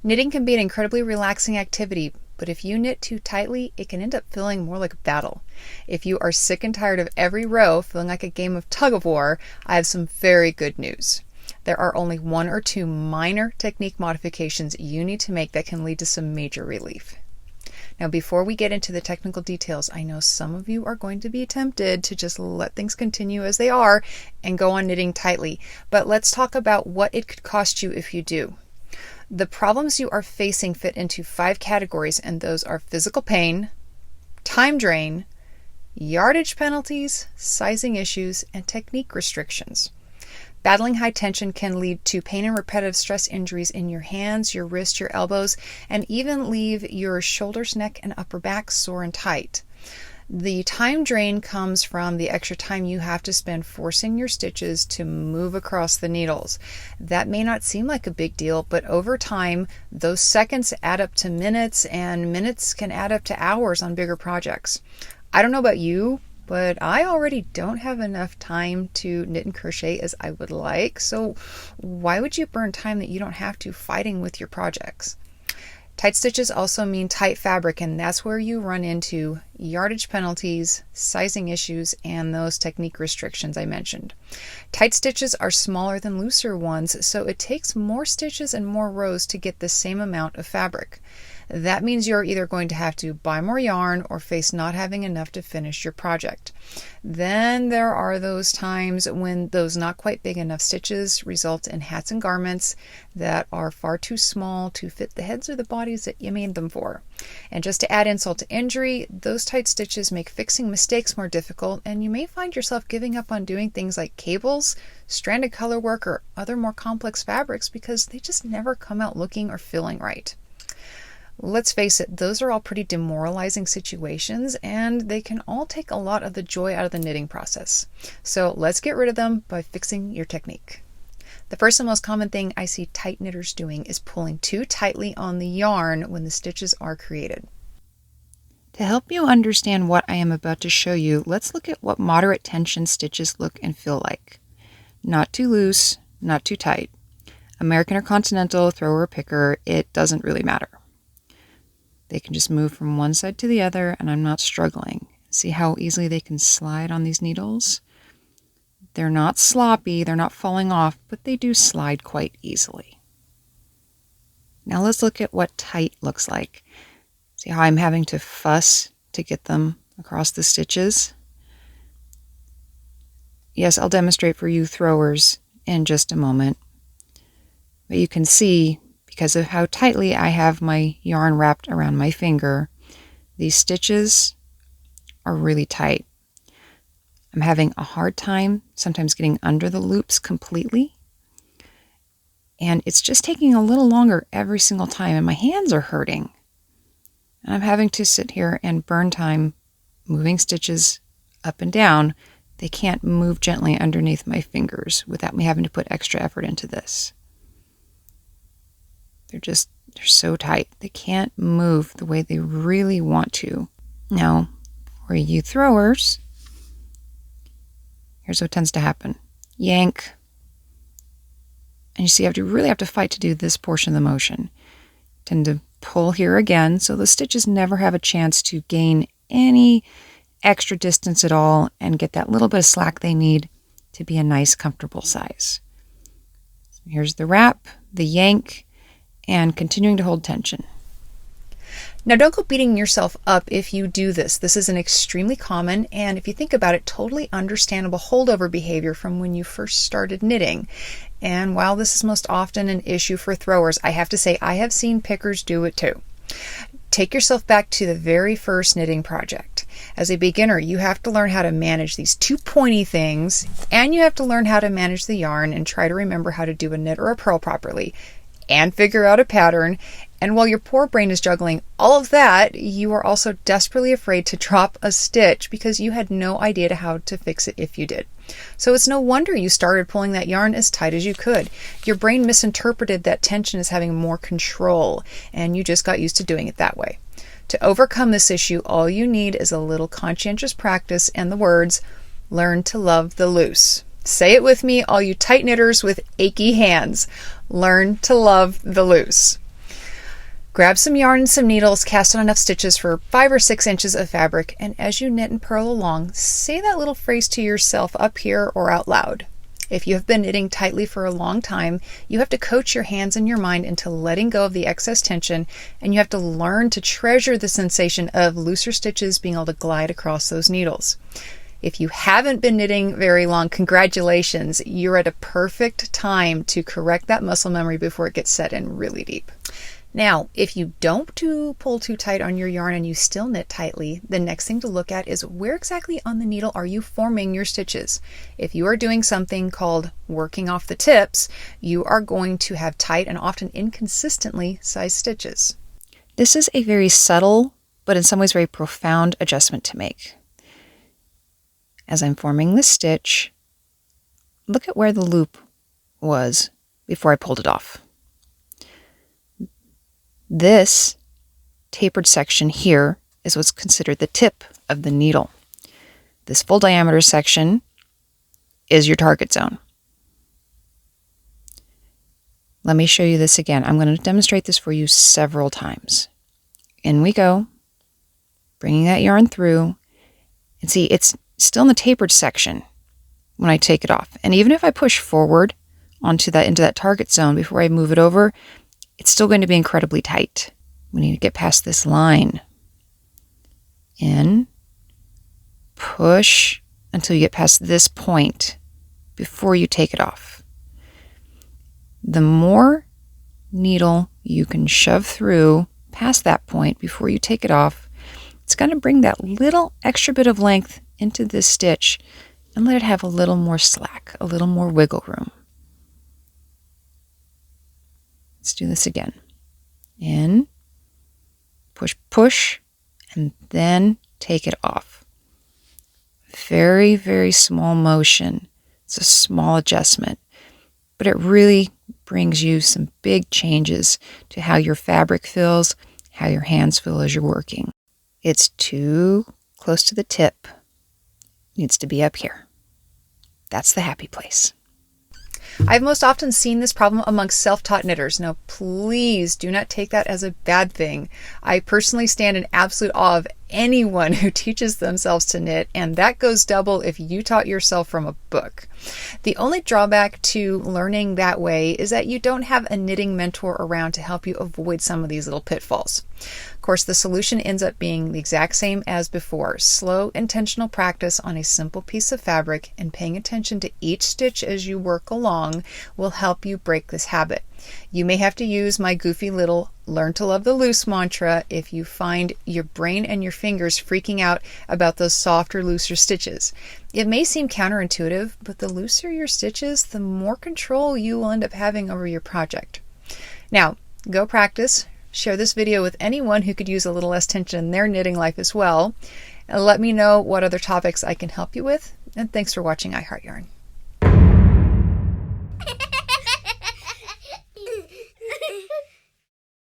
Knitting can be an incredibly relaxing activity, but if you knit too tightly, it can end up feeling more like a battle. If you are sick and tired of every row feeling like a game of tug of war, I have some very good news. There are only 1 or 2 minor technique modifications you need to make that can lead to some major relief. Now, before we get into the technical details, I know some of you are going to be tempted to just let things continue as they are and go on knitting tightly, but let's talk about what it could cost you if you do. The problems you are facing fit into 5 categories, and those are physical pain, time drain, yardage penalties, sizing issues, and technique restrictions. Battling high tension can lead to pain and repetitive stress injuries in your hands, your wrists, your elbows, and even leave your shoulders, neck, and upper back sore and tight. The time drain comes from the extra time you have to spend forcing your stitches to move across the needles. That may not seem like a big deal, but over time, those seconds add up to minutes, and minutes can add up to hours on bigger projects. I don't know about you, but I already don't have enough time to knit and crochet as I would like, so why would you burn time that you don't have to fighting with your projects? Tight stitches also mean tight fabric, and that's where you run into yardage penalties, sizing issues, and those technique restrictions I mentioned. Tight stitches are smaller than looser ones, so it takes more stitches and more rows to get the same amount of fabric. That means you're either going to have to buy more yarn or face not having enough to finish your project. Then there are those times when those not quite big enough stitches result in hats and garments that are far too small to fit the heads or the bodies that you made them for. And just to add insult to injury, those tight stitches make fixing mistakes more difficult, and you may find yourself giving up on doing things like cables, stranded colorwork, or other more complex fabrics because they just never come out looking or feeling right. Let's face it, those are all pretty demoralizing situations, and they can all take a lot of the joy out of the knitting process. So let's get rid of them by fixing your technique. The first and most common thing I see tight knitters doing is pulling too tightly on the yarn when the stitches are created. To help you understand what I am about to show you, let's look at what moderate tension stitches look and feel like. Not too loose, not too tight. American or continental, thrower or picker, it doesn't really matter. They can just move from one side to the other, and I'm not struggling. See how easily they can slide on these needles? They're not sloppy, they're not falling off, but they do slide quite easily. Now let's look at what tight looks like. See how I'm having to fuss to get them across the stitches? Yes, I'll demonstrate for you throwers in just a moment. But you can see, because of how tightly I have my yarn wrapped around my finger, these stitches are really tight. I'm having a hard time sometimes getting under the loops completely, and it's just taking a little longer every single time, and my hands are hurting. And I'm having to sit here and burn time moving stitches up and down. They can't move gently underneath my fingers without me having to put extra effort into this. They're so tight. They can't move the way they really want to. Now, for you throwers, here's what tends to happen. Yank. And you see, you really have to fight to do this portion of the motion. Tend to pull here again, so the stitches never have a chance to gain any extra distance at all and get that little bit of slack they need to be a nice, comfortable size. So here's the wrap, the yank, and continuing to hold tension. Now, don't go beating yourself up if you do this. This is an extremely common, and if you think about it, totally understandable holdover behavior from when you first started knitting. And while this is most often an issue for throwers, I have to say I have seen pickers do it too. Take yourself back to the very first knitting project. As a beginner, you have to learn how to manage these two pointy things, and you have to learn how to manage the yarn and try to remember how to do a knit or a purl properly, and figure out a pattern. And while your poor brain is juggling all of that, you are also desperately afraid to drop a stitch because you had no idea how to fix it if you did. So it's no wonder you started pulling that yarn as tight as you could. Your brain misinterpreted that tension as having more control, and you just got used to doing it that way. To overcome this issue, all you need is a little conscientious practice and the words, learn to love the loose. Say it with me, all you tight knitters with achy hands. Learn to love the loose. Grab some yarn and some needles, cast on enough stitches for 5 or 6 inches of fabric, and as you knit and purl along, say that little phrase to yourself up here or out loud. If you have been knitting tightly for a long time, you have to coach your hands and your mind into letting go of the excess tension, and you have to learn to treasure the sensation of looser stitches being able to glide across those needles. If you haven't been knitting very long, congratulations, you're at a perfect time to correct that muscle memory before it gets set in really deep. Now, if you don't pull too tight on your yarn and you still knit tightly, the next thing to look at is where exactly on the needle are you forming your stitches? If you are doing something called working off the tips, you are going to have tight and often inconsistently sized stitches. This is a very subtle, but in some ways very profound adjustment to make. As I'm forming the stitch, look at where the loop was before I pulled it off. This tapered section here is what's considered the tip of the needle. This full diameter section is your target zone. Let me show you this again. I'm going to demonstrate this for you several times. In we go, bringing that yarn through, and see it's still in the tapered section when I take it off. And even if I push forward into that target zone before I move it over, it's still going to be incredibly tight. We need to get past this line. In, push until you get past this point before you take it off. The more needle you can shove through past that point before you take it off, it's going to bring that little extra bit of length into this stitch and let it have a little more slack, a little more wiggle room. Let's do this again. In, push, push, and then take it off. Very, very small motion. It's a small adjustment, but it really brings you some big changes to how your fabric feels, how your hands feel as you're working. It's too close to the tip. It needs to be up here. That's the happy place. I've most often seen this problem amongst self-taught knitters. Now, please do not take that as a bad thing. I personally stand in absolute awe of anyone who teaches themselves to knit, and that goes double if you taught yourself from a book. The only drawback to learning that way is that you don't have a knitting mentor around to help you avoid some of these little pitfalls. Of course, the solution ends up being the exact same as before. Slow, intentional practice on a simple piece of fabric and paying attention to each stitch as you work along will help you break this habit. You may have to use my goofy little learn to love the loose mantra if you find your brain and your fingers freaking out about those softer, looser stitches. It may seem counterintuitive, but the looser your stitches, the more control you will end up having over your project. Now, go practice. Share this video with anyone who could use a little less tension in their knitting life as well. And let me know what other topics I can help you with. And thanks for watching I Heart Yarn.